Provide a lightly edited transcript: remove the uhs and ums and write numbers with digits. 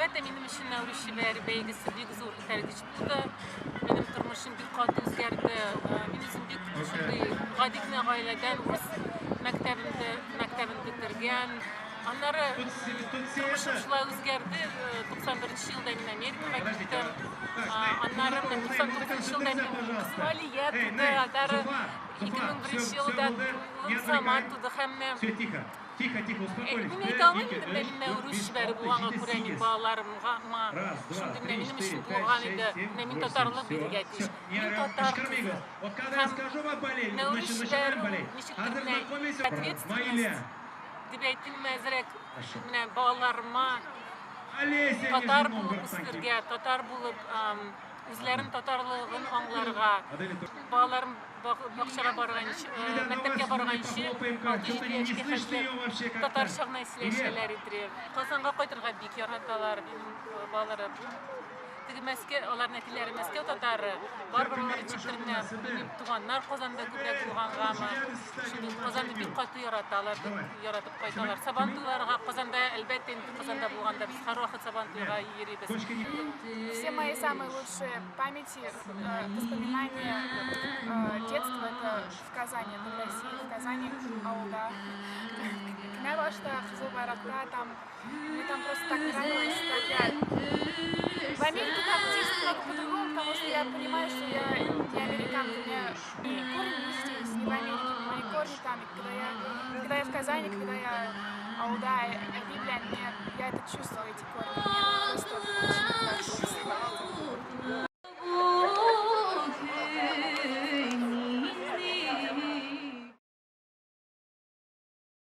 Elbette benim için Nevruz ve beygisi büyük zor tercih buldu. Benim turmuşum bir kat özgərdi. Benim için bir şimdi gadikne aileden Rus mektebinde bitirgen. Onları turmuşum şulay özgərdi. 91 yılda ben Amerika'ya gittim. Onların 99 yılda ben kızım Aliye tutu. 2001 yılda zaman tutu hem de Тихо, успокоились. Мен айта алмаймын, мен Nevruz бәрі болғанға көрә мен балаларымға шундый менің үшін болған еді, мен татарлы бирге тиеш. Мен татар кызы. Вот когда я скажу вам болеть, Nevruz начинаем бәрі болеть. ничектер Знакомиться. ответственность деп әйттім мәзірек менә балаларыма Олеся, татар Нижний булып Новгород, Санкт-Петербург. үстерге, татар булып үзләрен татарлыгын аңларга, балаларым бакчага барганчы, мәктәпкә барганчы, 6-7 яшькә хәтле татарча сөйләшәләр иде. Казанга кайтырга бик яраталар балалары. Теге Мәскәү, аларның әтиләре Мәскәү татары, барбар алар чиктәренә туганнар Казанда күбрәк булгангамы. Шундый Казанны бик каты яраталар, яратып кайталар. Сабантуйларга Казанда әлбәттә инде Казанда булганда без һәрвакыт Сабантуйга йөрибез. Все мои самые лучшие памяти, воспоминания детства это в Казани, это в России, в Казани, ауылда. Кенә башта Кызыл Байракта, там, мне там просто так нравилось, как я... В Америке там здесь немного по-другому, потому что я понимаю, что я не американка, у меня корни не здесь, не в Америке, мои корни там. И когда я в Казани, когда я ауылда, Библия, я это чувствую, эти корни. Мне просто очень